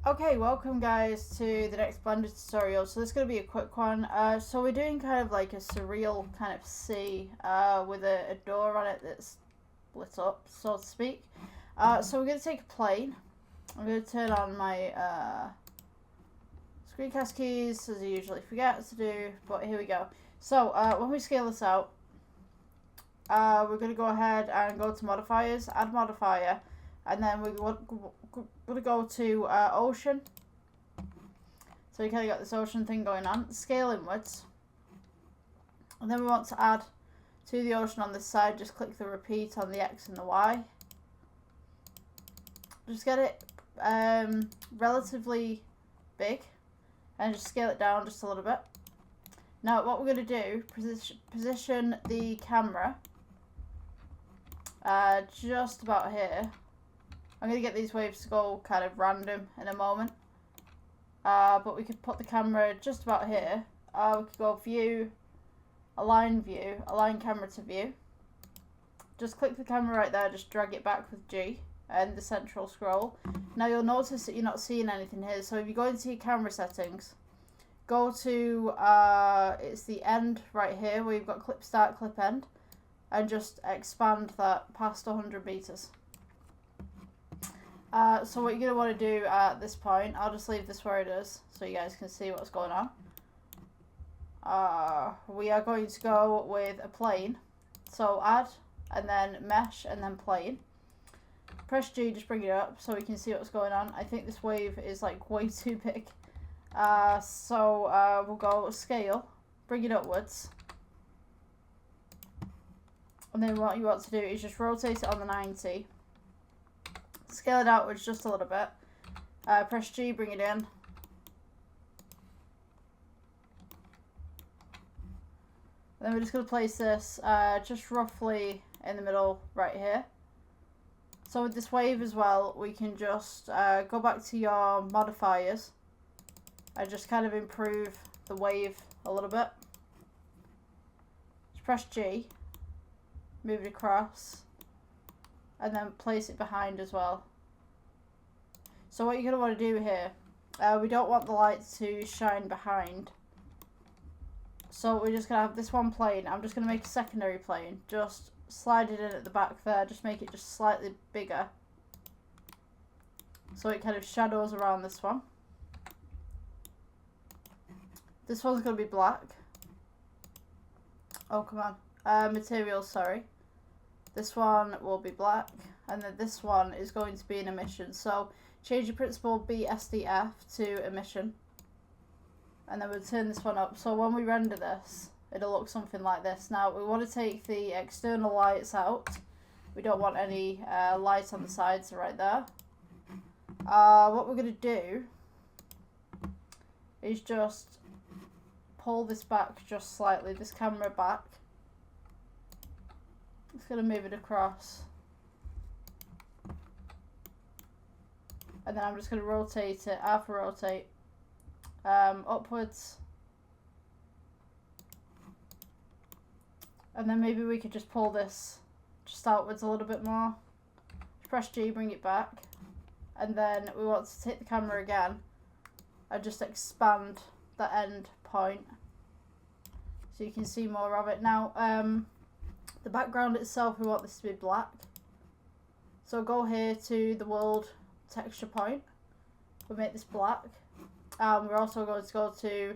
Okay, welcome guys to the next Blender tutorial. So this is going to be a quick one. So we're doing kind of like a surreal kind of sea with a door on it that's lit up, so to speak. So we're going to take a plane. I'm going to turn on my screencast keys as I usually forget to do, but here we go. So when we scale this out, we're going to go ahead and go to modifiers, add modifier, and then we're going to go to ocean. So we kind of got this ocean thing going on. Scale inwards. And then we want to add to the ocean on this side. Just click the repeat on the X and the Y. Just get it relatively big. And just scale it down just a little bit. Now what we're going to do, position the camera just about here. I'm going to get these waves to go kind of random in a moment. But we could put the camera just about here. We could go view, align camera to view. Just click the camera right there, just drag it back with G and the central scroll. Now you'll notice that you're not seeing anything here. So if you go into your camera settings, go to, it's the end right here where you've got clip start, clip end. And just expand that past 100 meters. So what you're going to want to do at this point, I'll just leave this where it is so you guys can see what's going on. We are going to go with a plane. So add, and then mesh, and then plane. Press G, just bring it up so we can see what's going on. I think this wave is like way too big. We'll go scale, bring it upwards. And then what you want to do is just rotate it on the 90. Scale it outwards just a little bit. Press G, bring it in. And then we're just going to place this just roughly in the middle right here. So with this wave as well, we can just go back to your modifiers and just kind of improve the wave a little bit. Just press G, move it across, and then place it behind as well. So what you're going to want to do here, we don't want the light to shine behind. So we're just going to have this one plane. I'm just going to make a secondary plane. Just slide it in at the back there. Just make it just slightly bigger. So it kind of shadows around this one. This one's going to be black. Oh, come on. Materials, sorry. This one will be black, and then this one is going to be an emission. So change your principal BSDF to emission, and then we'll turn this one up. So when we render this, it'll look something like this. Now we want to take the external lights out. We don't want any light on the sides right there. What we're going to do is just pull this back just slightly, this camera back. Just going to move it across. And then I'm just going to rotate it, alpha rotate, upwards. And then maybe we could just pull this just outwards a little bit more. Press G, bring it back. And then we want to take the camera again and just expand the end point so you can see more of it. Now, the background itself, we want this to be black. So go here to the world texture point. We'll make this black. We're also going to go to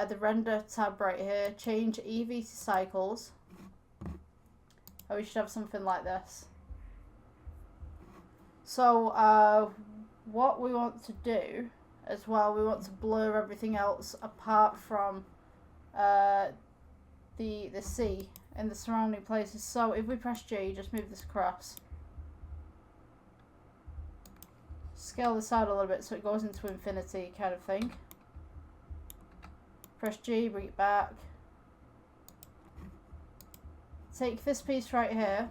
the render tab right here. Change EV to cycles. And we should have something like this. So what we want to do as well, we want to blur everything else apart from the sea and the surrounding places. So if we press G, just move this across. Scale this out a little bit so it goes into infinity kind of thing. Press G, bring it back. Take this piece right here.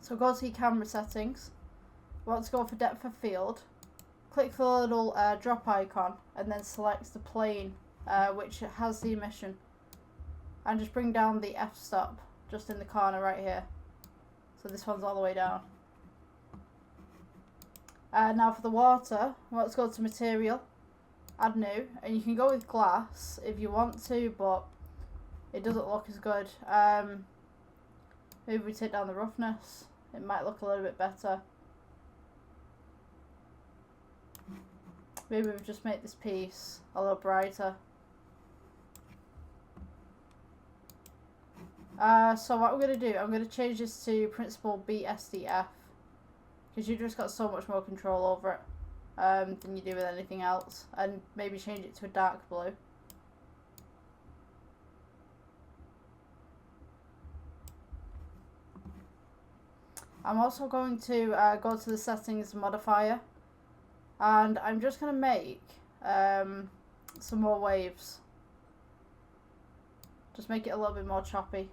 So go to your camera settings. We want to go for depth of field. Click the little drop icon and then select the plane which has the emission. And just bring down the f-stop just in the corner right here. So this one's all the way down. Now for the water, let's go to material, add new, and you can go with glass if you want to, but it doesn't look as good. Maybe we take down the roughness, it might look a little bit better. Maybe we just make this piece a little brighter. So what I'm going to do, I'm going to change this to principal BSDF, because you've just got so much more control over it than you do with anything else, and maybe change it to a dark blue. I'm also going to go to the settings modifier, and I'm just going to make some more waves. Just make it a little bit more choppy.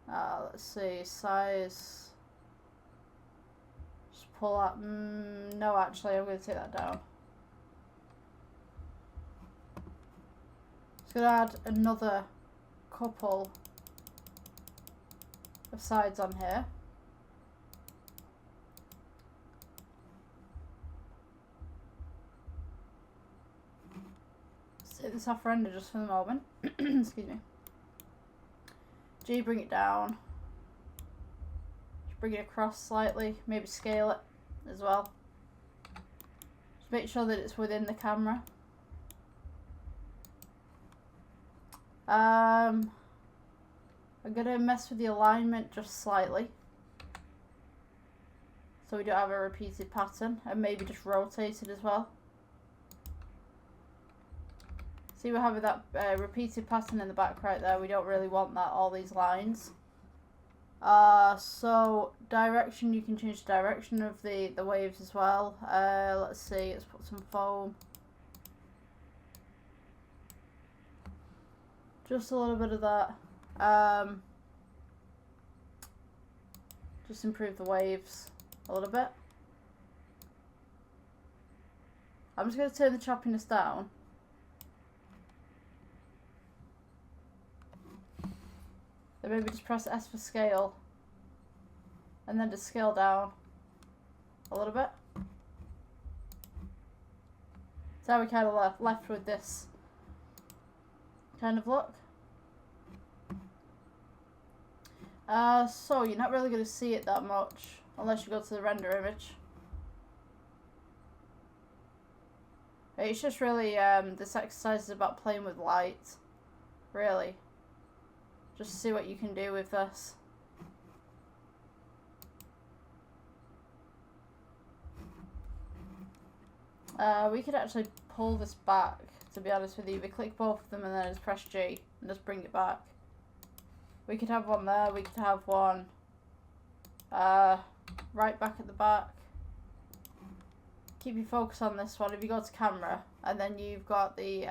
Let's see, size. Just pull that. No, actually, I'm going to take that down. Just going to add another couple of sides on here. Let's take this off render just for the moment. Excuse me. G, bring it down. Just bring it across slightly. Maybe scale it as well. Just make sure that it's within the camera. I'm going to mess with the alignment just slightly, so we don't have a repeated pattern, and maybe just rotate it as well. See, we're having that repeated pattern in the back right there. We don't really want that, all these lines. So direction, you can change the direction of the waves as well. Let's see, let's put some foam. Just a little bit of that. Just improve the waves a little bit. I'm just going to turn the choppiness down. Then maybe just press S for scale. And then just scale down a little bit. So we kind of left with this kind of look. So you're not really going to see it that much unless you go to the render image. It's just really, this exercise is about playing with light, really. Just to see what you can do with this. We could actually pull this back, to be honest with you. We click both of them and then just press G and just bring it back. We could have one there, we could have one right back at the back. Keep your focus on this one. If you go to camera and then you've got the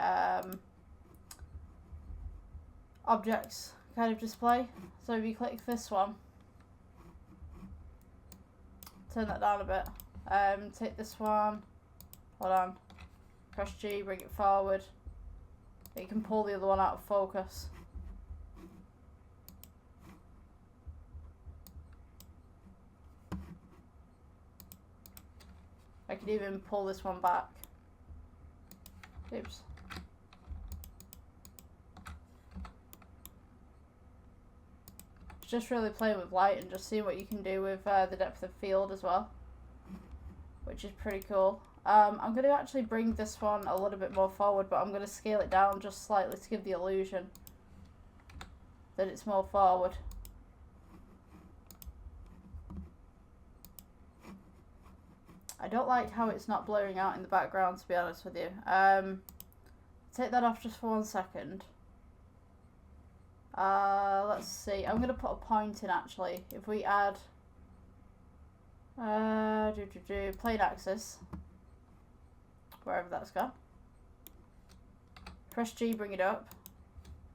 objects kind of display. So if you click this one, turn that down a bit. Take this one, hold on, press G, bring it forward. You can pull the other one out of focus. I could even pull this one back. Oops. Just really playing with light and just seeing what you can do with the depth of field as well, which is pretty cool. I'm going to actually bring this one a little bit more forward, but I'm going to scale it down just slightly to give the illusion that it's more forward. I don't like how it's not blurring out in the background, to be honest with you. Take that off just for 1 second. Let's see. I'm going to put a point in, actually. If we add plane axis, wherever that's gone. Press G, bring it up.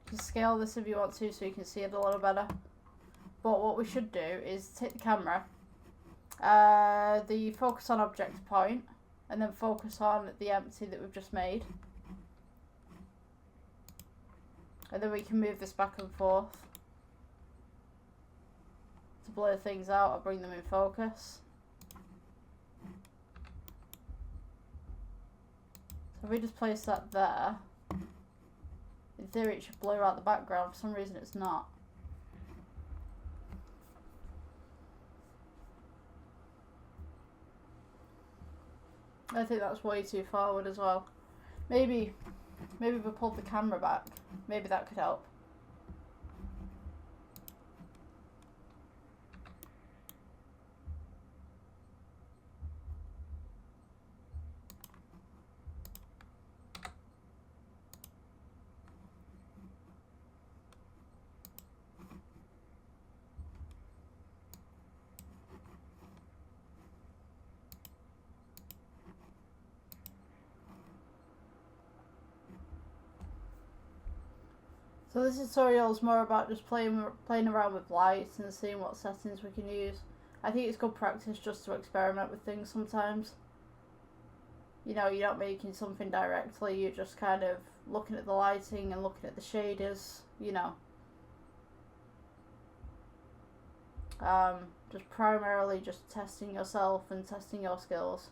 You can scale this if you want to, so you can see it a little better. But what we should do is take the camera, the focus on object point, and then focus on the empty that we've just made. And then we can move this back and forth to blur things out or bring them in focus. So if we just place that there, in theory it should blur out the background. For some reason it's not. I think that's way too forward as well. Maybe if we pulled the camera back, maybe that could help. So this tutorial is more about just playing around with lights and seeing what settings we can use. I think it's good practice just to experiment with things sometimes. You know, you're not making something directly, you're just kind of looking at the lighting and looking at the shaders, you know. Just primarily just testing yourself and testing your skills.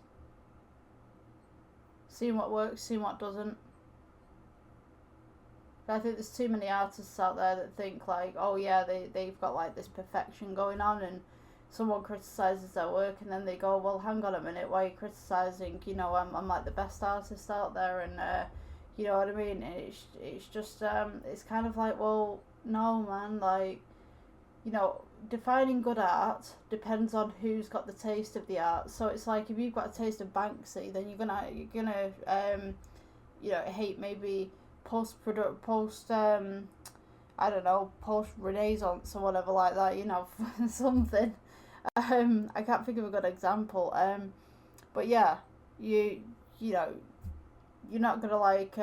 Seeing what works, seeing what doesn't. I think there's too many artists out there that think like, oh yeah, they've got like this perfection going on, and someone criticises their work and then they go, well, hang on a minute, why are you criticising? You know, I'm like the best artist out there, and you know what I mean? It's just it's kind of like, well, no man, like, you know, defining good art depends on who's got the taste of the art. So it's like, if you've got a taste of Banksy, then you're gonna you know, hate maybe post I don't know, post Renaissance or whatever like that, you know, something. I can't think of a good example. But yeah, you know, you're not gonna like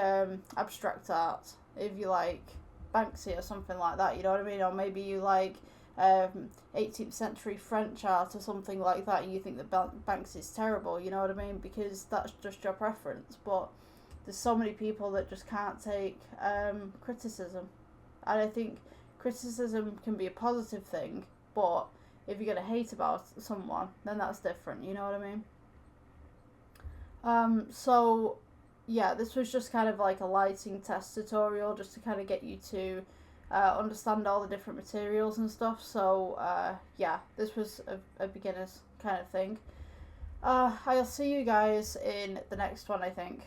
abstract art if you like Banksy or something like that, you know what I mean? Or maybe you like 18th century French art or something like that, and you think that Banksy's terrible, you know what I mean? Because that's just your preference. But there's so many people that just can't take criticism. And I think criticism can be a positive thing, but if you're going to hate about someone, then that's different, you know what I mean? So, yeah, this was just kind of like a lighting test tutorial, just to kind of get you to understand all the different materials and stuff. So, yeah, this was a beginner's kind of thing. I'll see you guys in the next one, I think.